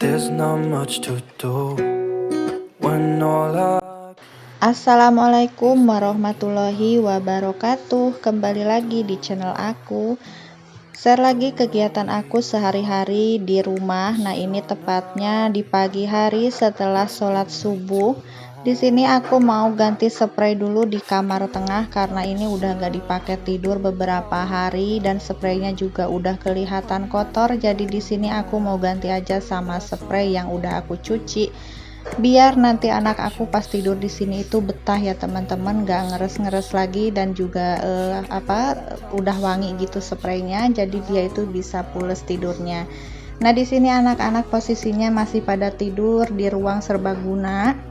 There's not much to do when all I... Assalamualaikum warahmatullahi wabarakatuh. Kembali lagi di channel aku. Share lagi kegiatan aku sehari-hari di rumah. Nah, ini tepatnya di pagi hari setelah sholat subuh. Di sini aku mau ganti spray dulu di kamar tengah karena ini udah gak dipakai tidur beberapa hari dan spraynya juga udah kelihatan kotor. Jadi di sini aku mau ganti aja sama spray yang udah aku cuci, biar nanti anak aku pas tidur di sini itu betah ya teman-teman, gak ngeres-ngeres lagi dan juga udah wangi gitu spraynya, jadi dia itu bisa pules tidurnya. Nah, di sini anak-anak posisinya masih pada tidur di ruang serbaguna.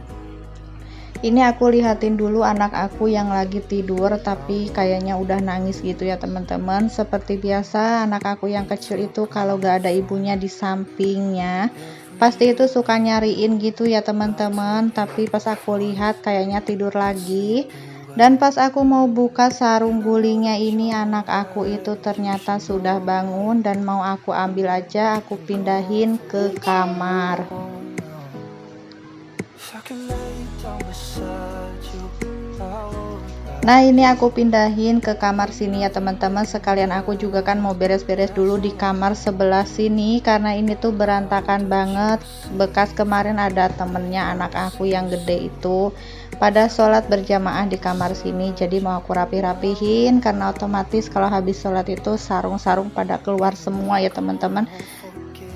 Ini aku lihatin dulu anak aku yang lagi tidur tapi kayaknya udah nangis gitu ya teman-teman. Seperti biasa anak aku yang kecil itu kalau gak ada ibunya di sampingnya pasti itu suka nyariin gitu ya teman-teman. Tapi pas aku lihat kayaknya tidur lagi. Dan pas aku mau buka sarung gulingnya ini, anak aku itu ternyata sudah bangun dan mau aku ambil aja, aku pindahin ke kamar. Nah, ini aku pindahin ke kamar sini ya teman-teman. Sekalian aku juga kan mau beres-beres dulu di kamar sebelah sini karena ini tuh berantakan banget. Bekas kemarin ada temennya anak aku yang gede itu pada sholat berjamaah di kamar sini, jadi mau aku rapi-rapihin karena otomatis kalau habis sholat itu sarung-sarung pada keluar semua ya teman-teman.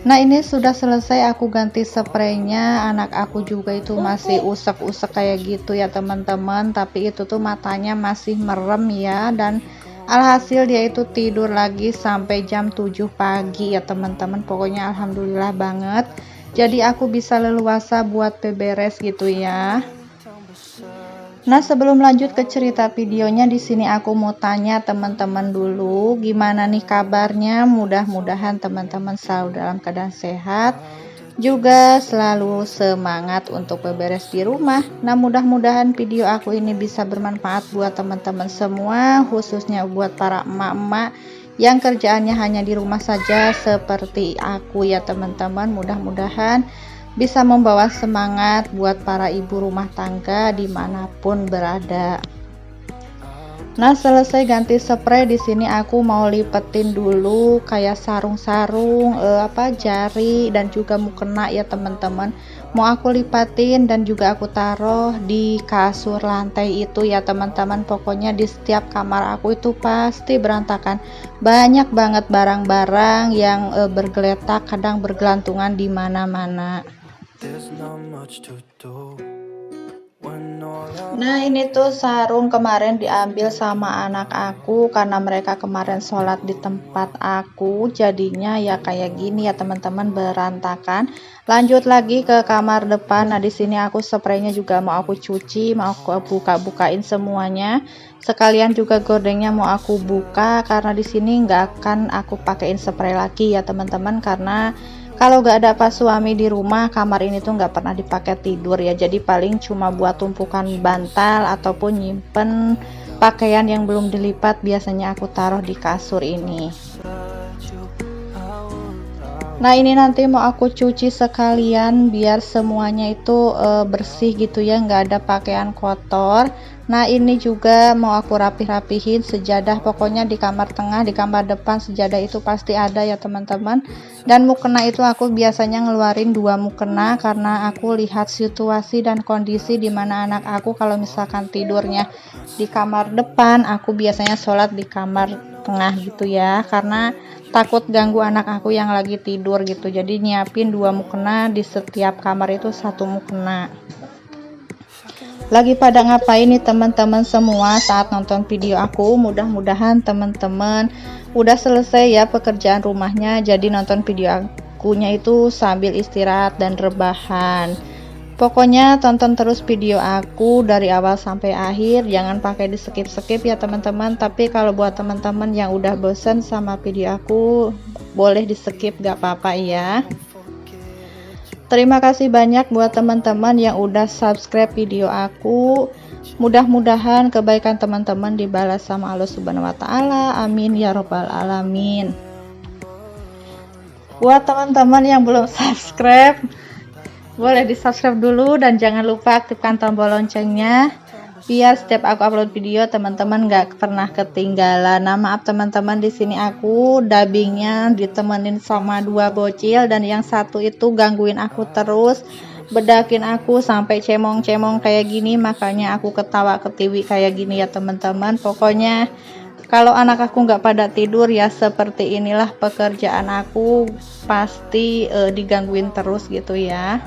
Nah, ini sudah selesai aku ganti spraynya. Anak aku juga itu masih usek-usek kayak gitu ya teman-teman, tapi itu tuh matanya masih merem ya, dan alhasil dia itu tidur lagi sampai jam 7 pagi ya teman-teman. Pokoknya alhamdulillah banget, jadi aku bisa leluasa buat beberes gitu ya. Nah, sebelum lanjut ke cerita videonya, di sini aku mau tanya teman-teman dulu, gimana nih kabarnya? Mudah-mudahan teman-teman selalu dalam keadaan sehat, juga selalu semangat untuk beberes di rumah. Nah, mudah-mudahan video aku ini bisa bermanfaat buat teman-teman semua, khususnya buat para emak-emak yang kerjaannya hanya di rumah saja seperti aku ya teman-teman. Mudah-mudahan bisa membawa semangat buat para ibu rumah tangga dimanapun berada. Nah, selesai ganti spray, di sini aku mau lipetin dulu kayak sarung-sarung, jari dan juga mukena ya teman-teman. Mau aku lipatin dan juga aku taruh di kasur lantai itu ya teman-teman. Pokoknya di setiap kamar aku itu pasti berantakan. Banyak banget barang-barang yang bergeletak, kadang bergelantungan di mana-mana. Nah, ini tuh sarung kemarin diambil sama anak aku karena mereka kemarin sholat di tempat aku, jadinya ya kayak gini ya teman-teman, berantakan. Lanjut lagi ke kamar depan. Nah, di sini aku spraynya juga mau aku cuci, mau aku buka-bukain semuanya. Sekalian juga gordengnya mau aku buka karena di sini nggak akan aku pakein spray lagi ya teman-teman, karena kalau gak ada pas suami di rumah, kamar ini tuh gak pernah dipakai tidur ya, jadi paling cuma buat tumpukan bantal ataupun nyimpen pakaian yang belum dilipat, biasanya aku taruh di kasur ini. Nah, ini nanti mau aku cuci sekalian biar semuanya itu bersih gitu ya, nggak ada pakaian kotor. Nah, ini juga mau aku rapih-rapihin sejadah. Pokoknya di kamar tengah, di kamar depan sejadah itu pasti ada ya teman-teman. Dan mukena itu aku biasanya ngeluarin 2 mukena karena aku lihat situasi dan kondisi di mana anak aku kalau misalkan tidurnya di kamar depan, aku biasanya sholat di kamar tengah gitu ya, karena takut ganggu anak aku yang lagi tidur gitu. Jadi nyiapin 2 mukena, di setiap kamar itu 1 mukena. Lagi pada ngapain nih teman-teman semua saat nonton video aku? Mudah-mudahan teman-teman udah selesai ya pekerjaan rumahnya, jadi nonton video akunya itu sambil istirahat dan rebahan. Pokoknya tonton terus video aku dari awal sampai akhir, jangan pakai di skip-skip ya teman-teman. Tapi kalau buat teman-teman yang udah bosen sama video aku, boleh di skip, gak apa-apa ya. Terima kasih banyak buat teman-teman yang udah subscribe video aku. Mudah-mudahan kebaikan teman-teman dibalas sama Allah Subhanahu wa Ta'ala. Amin ya robbal alamin. Buat teman-teman yang belum subscribe, boleh di subscribe dulu dan jangan lupa aktifkan tombol loncengnya biar setiap aku upload video teman-teman gak pernah ketinggalan. Nah, maaf teman-teman, di sini aku dubbingnya ditemenin sama dua bocil dan yang satu itu gangguin aku terus, bedakin aku sampai cemong-cemong kayak gini, makanya aku ketawa ketiwi kayak gini ya teman-teman. Pokoknya kalau anak aku nggak pada tidur ya seperti inilah pekerjaan aku, pasti digangguin terus gitu ya.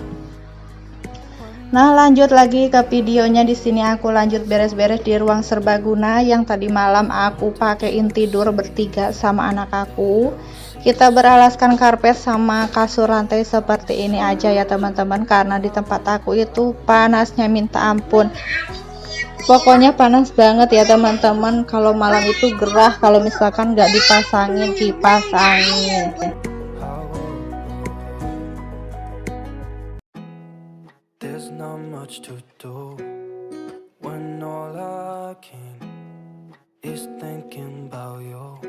Nah, lanjut lagi ke videonya. Di sini aku lanjut beres-beres di ruang serbaguna yang tadi malam aku pakein tidur bertiga sama anak aku. Kita beralaskan karpet sama kasur rantai seperti ini aja ya teman-teman, karena di tempat aku itu panasnya minta ampun. Pokoknya panas banget ya teman-teman. Kalau malam itu gerah kalau misalkan nggak dipasangin kipas angin. There's not much to do when all I can is thinking about you.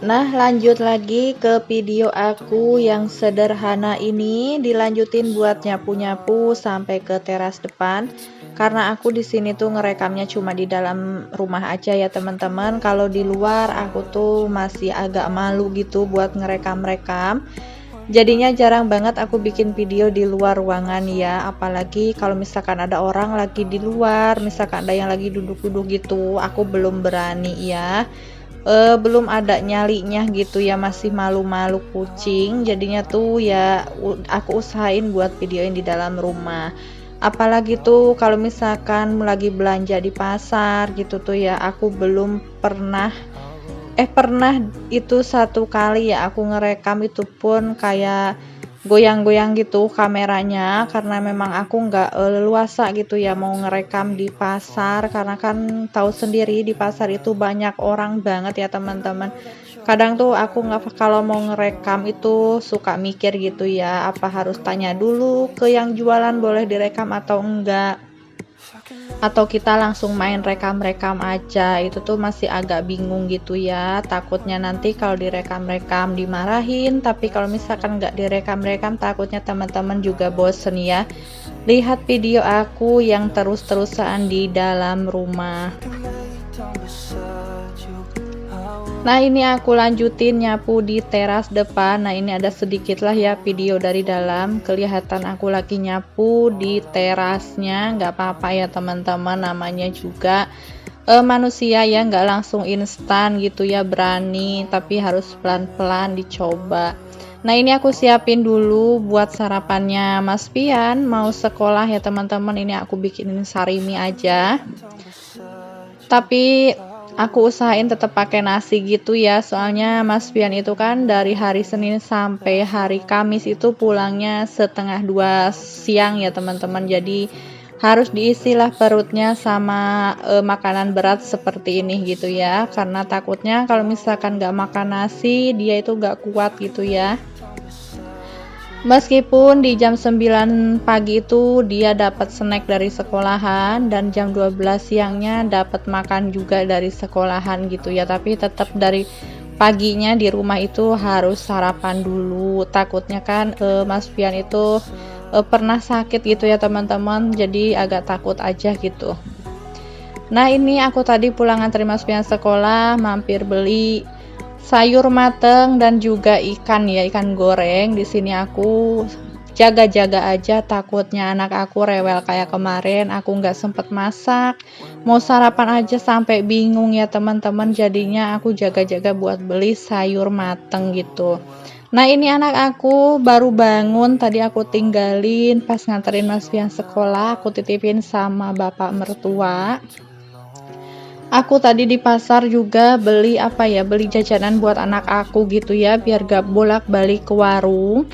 Nah, lanjut lagi ke video aku yang sederhana ini, dilanjutin buat nyapu-nyapu sampai ke teras depan. Karena aku di sini tuh ngerekamnya cuma di dalam rumah aja ya teman-teman. Kalau di luar aku tuh masih agak malu gitu buat ngerekam-rekam. Jadinya jarang banget aku bikin video di luar ruangan ya, apalagi kalau misalkan ada orang lagi di luar, misalkan ada yang lagi duduk-duduk gitu, aku belum berani ya. Belum ada nyalinya gitu ya, masih malu-malu kucing. Jadinya tuh ya aku usahain buat videoin di dalam rumah. Apalagi tuh kalau misalkan lagi belanja di pasar gitu tuh ya, aku belum pernah itu satu kali ya aku ngerekam, itu pun kayak goyang-goyang gitu kameranya, karena memang aku nggak leluasa gitu ya mau ngerekam di pasar, karena kan tahu sendiri di pasar itu banyak orang banget ya teman-teman. Kadang tuh aku nggak, kalau mau ngerekam itu suka mikir gitu ya, apa harus tanya dulu ke yang jualan boleh direkam atau enggak, atau kita langsung main rekam-rekam aja. Itu tuh masih agak bingung gitu ya, takutnya nanti kalau direkam-rekam dimarahin, tapi kalau misalkan nggak direkam-rekam takutnya teman-teman juga bosen ya lihat video aku yang terus-terusan di dalam rumah. Nah, ini aku lanjutin nyapu di teras depan. Nah, ini ada sedikit lah ya video dari dalam, kelihatan aku lagi nyapu di terasnya. Nggak apa-apa ya teman-teman, namanya juga manusia ya, nggak langsung instan gitu ya berani, tapi harus pelan-pelan dicoba. Nah, ini aku siapin dulu buat sarapannya Mas Pian mau sekolah ya teman-teman. Ini aku bikinin sarimi aja, tapi aku usahain tetap pakai nasi gitu ya, soalnya Mas Pian itu kan dari hari Senin sampai hari Kamis itu pulangnya setengah 2 siang ya teman-teman, jadi harus diisilah perutnya sama makanan berat seperti ini gitu ya, karena takutnya kalau misalkan nggak makan nasi dia itu nggak kuat gitu ya. Meskipun di jam 9 pagi itu dia dapat snack dari sekolahan dan jam 12 siangnya dapat makan juga dari sekolahan gitu ya, tapi tetap dari paginya di rumah itu harus sarapan dulu. Takutnya kan Mas Pian itu pernah sakit gitu ya teman-teman, jadi agak takut aja gitu. Nah, ini aku tadi pulang nganterin Mas Pian sekolah, mampir beli sayur mateng dan juga ikan ya, ikan goreng. Di sini aku jaga-jaga aja, takutnya anak aku rewel kayak kemarin aku nggak sempet masak, mau sarapan aja sampai bingung ya teman-teman. Jadinya aku jaga-jaga buat beli sayur mateng gitu. Nah, ini anak aku baru bangun, tadi aku tinggalin pas nganterin Mas Pian sekolah, aku titipin sama bapak mertua. Aku tadi di pasar juga beli beli jajanan buat anak aku gitu ya, biar gak bolak-balik ke warung.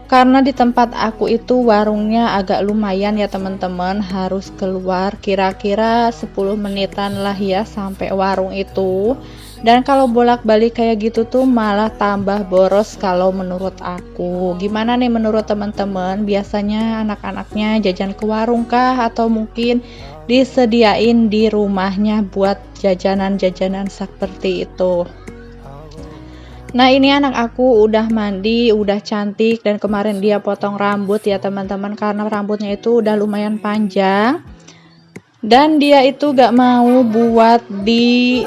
Karena di tempat aku itu warungnya agak lumayan ya teman-teman, harus keluar kira-kira 10 menitan lah ya sampai warung itu. Dan kalau bolak-balik kayak gitu tuh malah tambah boros kalau menurut aku. Gimana nih menurut teman-teman? Biasanya anak-anaknya jajan ke warung kah, atau mungkin disediain di rumahnya buat jajanan-jajanan seperti itu? Nah, ini anak aku udah mandi, udah cantik, dan kemarin dia potong rambut ya teman-teman, karena rambutnya itu udah lumayan panjang. Dan dia itu gak mau buat di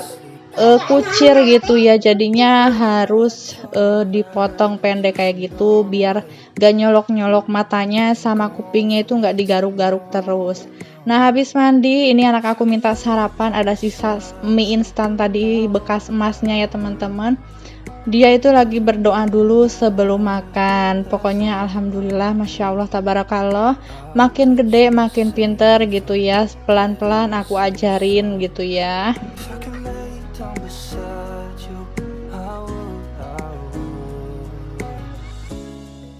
kucir gitu ya, jadinya harus dipotong pendek kayak gitu biar gak nyolok-nyolok matanya sama kupingnya itu gak digaruk-garuk terus. Nah, habis mandi ini anak aku minta sarapan, ada sisa mie instan tadi bekas emasnya ya teman-teman. Dia itu lagi berdoa dulu sebelum makan. Pokoknya alhamdulillah, masya Allah, tabarakallah, makin gede makin pinter gitu ya. Pelan-pelan aku ajarin gitu ya. If I can lay down beside you, I would.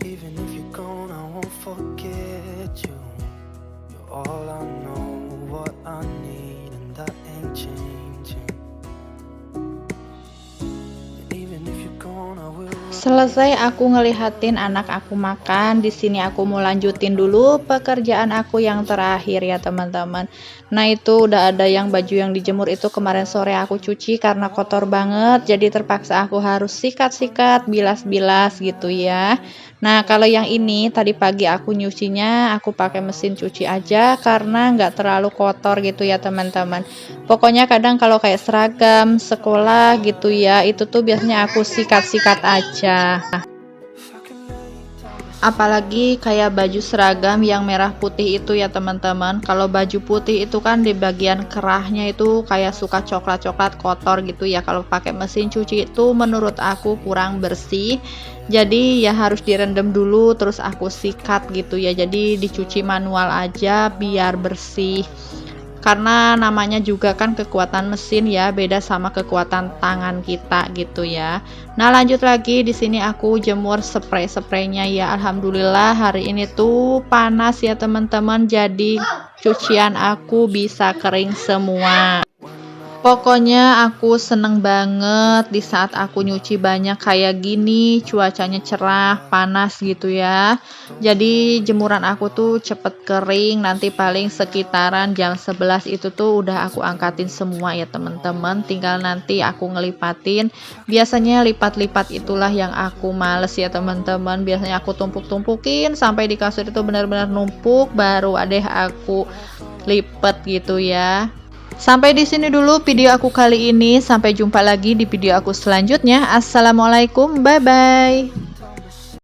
Even if you're gone, I won't forget you. You're all I know, what I need, and that ain't changing. And even if you're gone, I will. Selesai aku ngelihatin anak aku makan, di sini aku mau lanjutin dulu pekerjaan aku yang terakhir ya teman-teman. Nah, itu udah ada yang baju yang dijemur itu kemarin sore aku cuci karena kotor banget, jadi terpaksa aku harus sikat-sikat, bilas-bilas gitu ya. Nah, kalau yang ini tadi pagi aku nyucinya aku pakai mesin cuci aja karena nggak terlalu kotor gitu ya teman-teman. Pokoknya kadang kalau kayak seragam sekolah gitu ya, itu tuh biasanya aku sikat-sikat aja. Apalagi kayak baju seragam yang merah putih itu ya teman-teman. Kalau baju putih itu kan di bagian kerahnya itu kayak suka coklat-coklat kotor gitu ya. Kalau pakai mesin cuci itu menurut aku kurang bersih. Jadi ya harus direndam dulu terus aku sikat gitu ya. Jadi dicuci manual aja biar bersih. Karena namanya juga kan kekuatan mesin ya, beda sama kekuatan tangan kita gitu ya. Nah, lanjut lagi di sini aku jemur spray-spraynya ya. Alhamdulillah hari ini tuh panas ya teman-teman, jadi cucian aku bisa kering semua. Pokoknya aku seneng banget di saat aku nyuci banyak kayak gini, cuacanya cerah, panas gitu ya. Jadi jemuran aku tuh cepet kering, nanti paling sekitaran jam 11 itu tuh udah aku angkatin semua ya teman-teman. Tinggal nanti aku ngelipatin. Biasanya lipat-lipat itulah yang aku males ya teman-teman. Biasanya aku tumpuk-tumpukin sampai di kasur itu benar-benar numpuk, baru adeh aku lipet gitu ya. Sampai di sini dulu video aku kali ini. Sampai jumpa lagi di video aku selanjutnya. Assalamualaikum, bye bye.